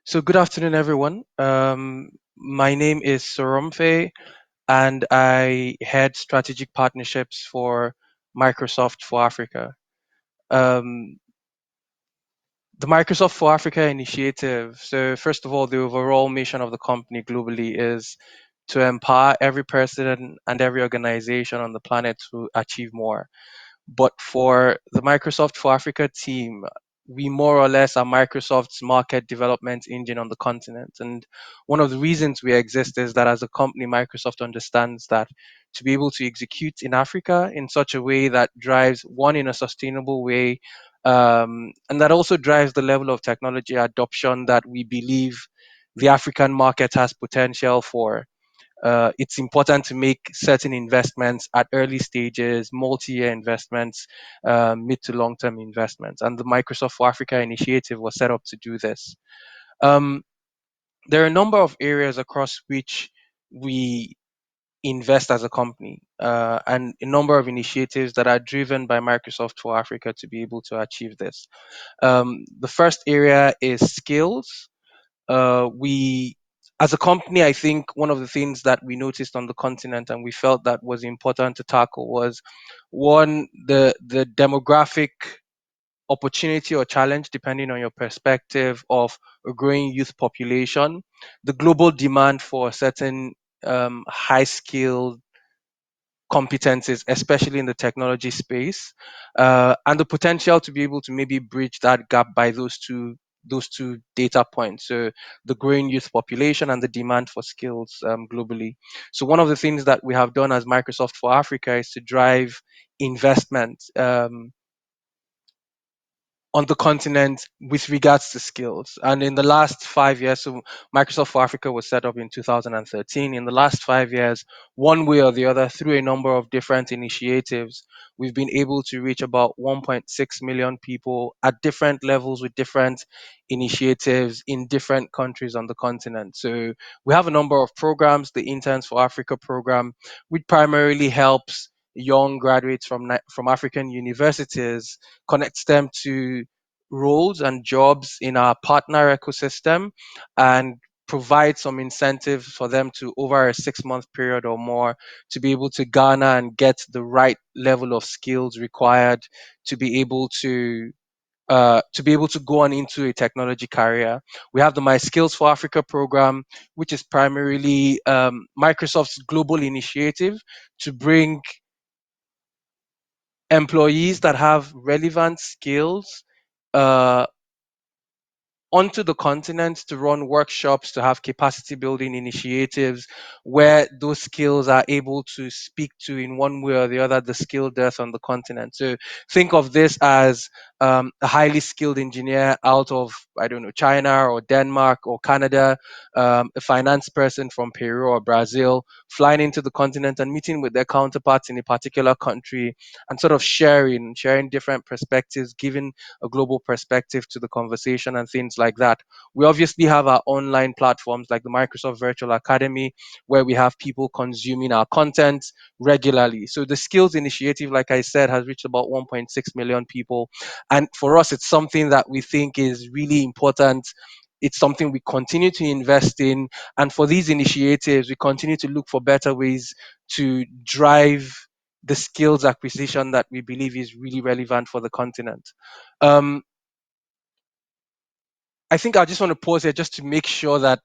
So good afternoon, everyone. My name is Soromfe, and I head strategic partnerships for Microsoft4Afrika. Um, the Microsoft4Afrika initiative. So first of all, the overall mission of the company globally is to empower every person and every organization on the planet to achieve more. But for the Microsoft4Afrika team, we more or less are Microsoft's market development engine on the continent. And one of the reasons we exist is that as a company, Microsoft understands that to be able to execute in Africa in such a way that drives one in a sustainable way, and that also drives the level of technology adoption that we believe the African market has potential for. It's important to make certain investments at early stages, multi-year investments, mid to long-term investments. And the Microsoft for Africa initiative was set up to do this. Um, there are a number of areas across which we invest as a company, and a number of initiatives that are driven by Microsoft for Africa to be able to achieve this. The first area is skills. We As a company, I think one of the things that we noticed on the continent and we felt that was important to tackle was one, the demographic opportunity or challenge, depending on your perspective, of a growing youth population, the global demand for certain high skilled competencies, especially in the technology space, and the potential to be able to maybe bridge that gap by those two data points. So the growing youth population and the demand for skills globally. So one of the things that we have done as Microsoft for Africa is to drive investment. On the continent with regards to skills. And in the last 5 years, so Microsoft for Africa was set up in 2013. In the last 5 years, one way or the other, through a number of different initiatives, we've been able to reach about 1.6 million people at different levels with different initiatives in different countries on the continent. So we have a number of programs. The Interns for Africa program, which primarily helps young graduates from African universities, connects them to roles and jobs in our partner ecosystem, and provide some incentives for them to, over a 6 month period or more, to be able to garner and get the right level of skills required to be able to go on into a technology career. We have the My Skills for Africa program, which is primarily Microsoft's global initiative to bring employees that have relevant skills uh, onto the continent to run workshops, to have capacity building initiatives where those skills are able to speak to, in one way or the other, the skill dearth on the continent. So think of this as a highly skilled engineer out of, I don't know, China or Denmark or Canada, a finance person from Peru or Brazil, flying into the continent and meeting with their counterparts in a particular country and sort of sharing different perspectives, giving a global perspective to the conversation and things like that. We obviously have our online platforms like the Microsoft Virtual Academy, where we have people consuming our content regularly. So the Skills Initiative, like I said, has reached about 1.6 million people. And for us, it's something that we think is really important. It's something we continue to invest in. And for these initiatives, we continue to look for better ways to drive the skills acquisition that we believe is really relevant for the continent. Um, I think I just want to pause here just to make sure that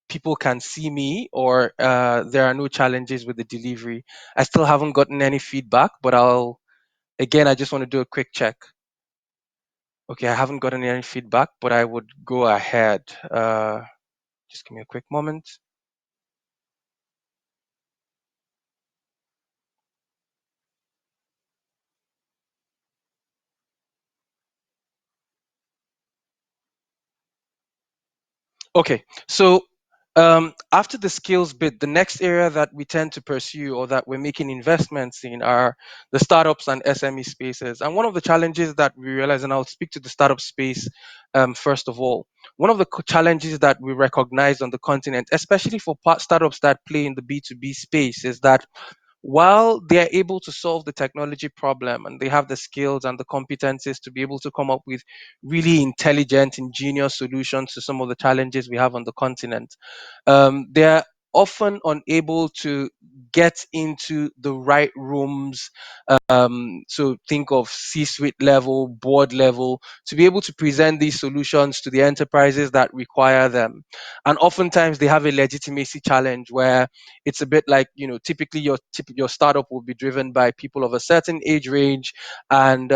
people can see me, or there are no challenges with the delivery. I still haven't gotten any feedback, but I just want to do a quick check. Okay, I haven't gotten any feedback, but I would go ahead. Just give me a quick moment. Okay, so after the skills bit, the next area that we tend to pursue or that we're making investments in are the startups and SME spaces. And one of the challenges that we realize, and I'll speak to the startup space first of all, one of the challenges that we recognize on the continent, especially for startups that play in the B2B space, is that while they're able to solve the technology problem and they have the skills and the competencies to be able to come up with really intelligent, ingenious solutions to some of the challenges we have on the continent, they're often unable to get into the right rooms. So think of C-suite level, board level, to be able to present these solutions to the enterprises that require them. And oftentimes they have a legitimacy challenge where it's a bit like, typically your startup will be driven by people of a certain age range, and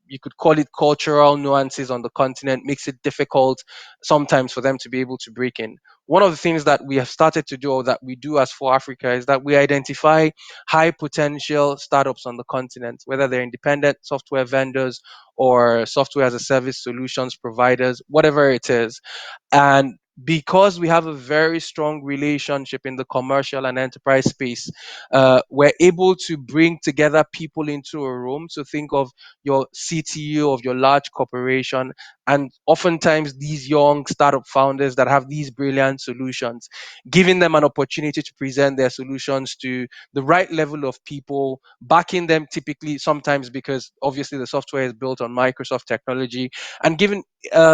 you could call it cultural nuances on the continent makes it difficult sometimes for them to be able to break in. One of the things that we have started to do, or that we do as for Africa, is that we identify high potential startups on the continent, whether they're independent software vendors or software as a service solutions providers, whatever it is. And because we have a very strong relationship in the commercial and enterprise space, we're able to bring together people into a room. So think of your CTO of your large corporation, and oftentimes these young startup founders that have these brilliant solutions, giving them an opportunity to present their solutions to the right level of people, backing them typically sometimes because obviously the software is built on Microsoft technology, and giving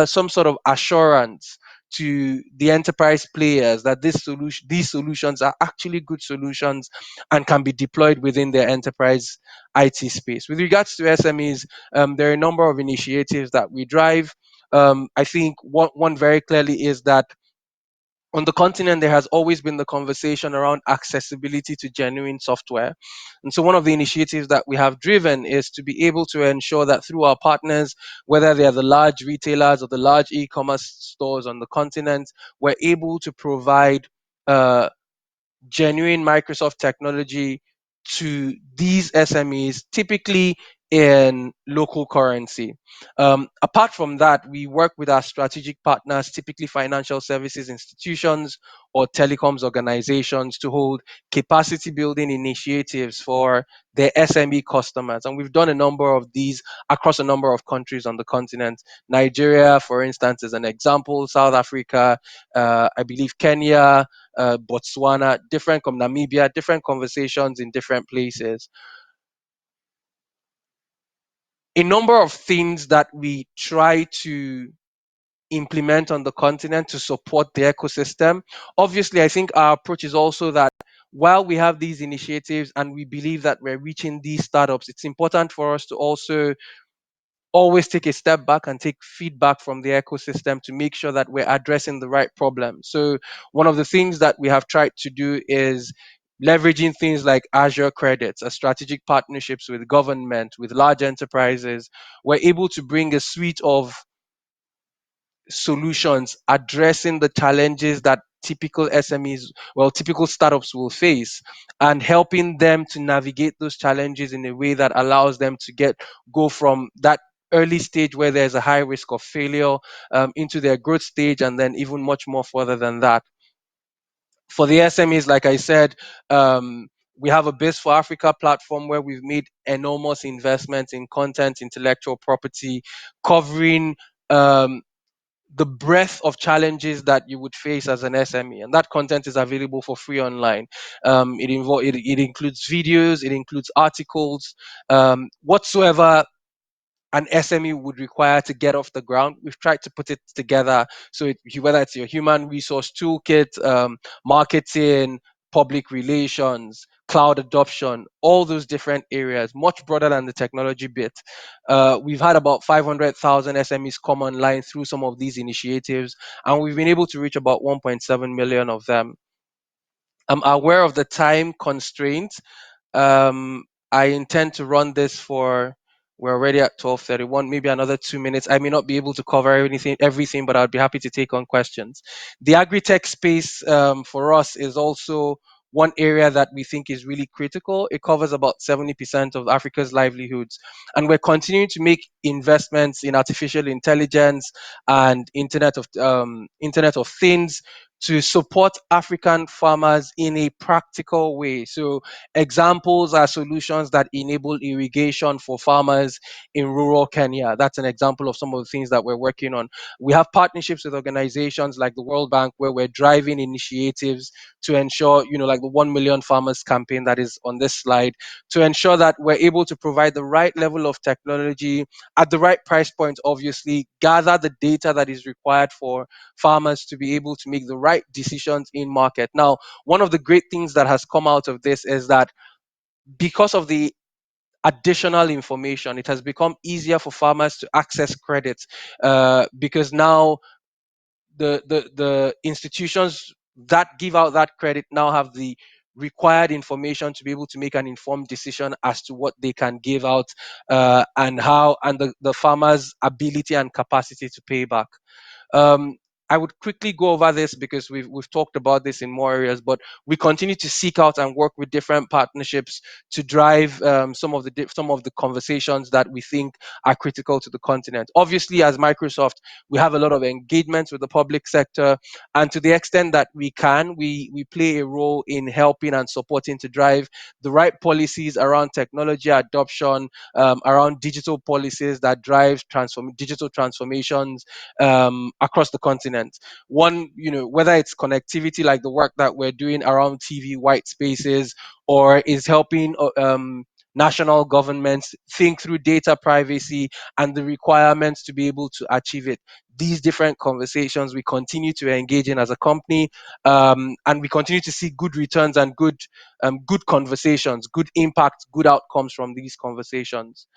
some sort of assurance to the enterprise players that these solutions are actually good solutions and can be deployed within their enterprise IT space. With regards to SMEs, there are a number of initiatives that we drive. I think one very clearly is that on the continent, there has always been the conversation around accessibility to genuine software. And so, one of the initiatives that we have driven is to be able to ensure that through our partners, whether they are the large retailers or the large e commerce stores on the continent, we're able to provide uh, genuine Microsoft technology to these SMEs, typically in local currency. Apart from that, we work with our strategic partners, typically financial services institutions or telecoms organizations, to hold capacity building initiatives for their SME customers. And we've done a number of these across a number of countries on the continent. Nigeria, for instance, is an example, South Africa, I believe Kenya, Botswana, Namibia, different conversations in different places. A number of things that we try to implement on the continent to support the ecosystem. Obviously, I think our approach is also that while we have these initiatives and we believe that we're reaching these startups, it's important for us to also always take a step back and take feedback from the ecosystem to make sure that we're addressing the right problem. So, one of the things that we have tried to do is leveraging things like Azure credits, strategic partnerships with government, with large enterprises. We're able to bring a suite of solutions addressing the challenges that typical startups will face, and helping them to navigate those challenges in a way that allows them to go from that early stage where there's a high risk of failure, into their growth stage, and then even much more further than that. For the SMEs, like I said, we have a Biz for Africa platform where we've made enormous investments in content, intellectual property, covering um, the breadth of challenges that you would face as an SME, and that content is available for free online. It includes videos, it includes articles, whatsoever an SME would require to get off the ground. We've tried to put it together so whether it's your human resource toolkit, marketing, public relations, cloud adoption, all those different areas, much broader than the technology bit. We've had about 500,000 SMEs come online through some of these initiatives, and we've been able to reach about 1.7 million of them. I'm aware of the time constraint. um, I intend to run this for. We're already at 12:31. Maybe another 2 minutes. I may not be able to cover everything, but I'd be happy to take on questions. The agri-tech space, for us, is also one area that we think is really critical. It covers about 70% of Africa's livelihoods, and we're continuing to make investments in artificial intelligence and Internet of Things to support African farmers in a practical way. So, examples are solutions that enable irrigation for farmers in rural Kenya. That's an example of some of the things that we're working on. We have partnerships with organizations like the World Bank where we're driving initiatives to ensure, like the 1 million farmers campaign that is on this slide, to ensure that we're able to provide the right level of technology at the right price point, obviously, gather the data that is required for farmers to be able to make the right decisions in market. Now, one of the great things that has come out of this is that because of the additional information, it has become easier for farmers to access credit, because now the institutions that give out that credit now have the required information to be able to make an informed decision as to what they can give out, and how, and the farmers' ability and capacity to pay back. um, I would quickly go over this because we've talked about this in more areas, but we continue to seek out and work with different partnerships to drive some of the conversations that we think are critical to the continent. Obviously, as Microsoft, we have a lot of engagements with the public sector, and to the extent that we can, we play a role in helping and supporting to drive the right policies around technology adoption, around digital policies that drive digital transformations across the continent. One, whether it's connectivity, like the work that we're doing around TV white spaces, or is helping national governments think through data privacy and the requirements to be able to achieve it. These different conversations we continue to engage in as a company, and we continue to see good returns and good conversations, good impact, good outcomes from these conversations.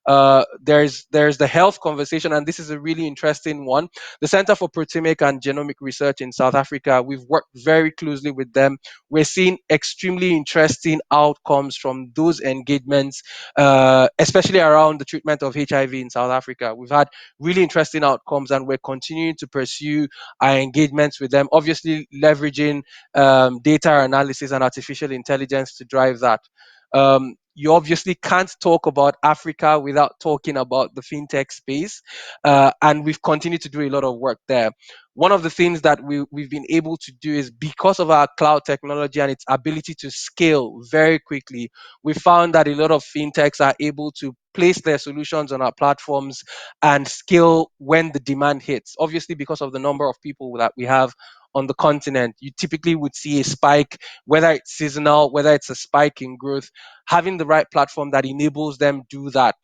There's the health conversation, and this is a really interesting one. The Center for Proteomic and Genomic Research in South Africa, we've worked very closely with them. We're seeing extremely interesting outcomes from those engagements, especially around the treatment of HIV in South Africa. We've had really interesting outcomes, and we're continuing to pursue our engagements with them, obviously leveraging data analysis and artificial intelligence to drive that. You obviously can't talk about Africa without talking about the fintech space, and we've continued to do a lot of work there. One of the things that we've been able to do is because of our cloud technology and its ability to scale very quickly, we found that a lot of fintechs are able to place their solutions on our platforms and scale when the demand hits. Obviously, because of the number of people that we have on the continent, you typically would see a spike, whether it's seasonal, whether it's a spike in growth. Having the right platform that enables them do that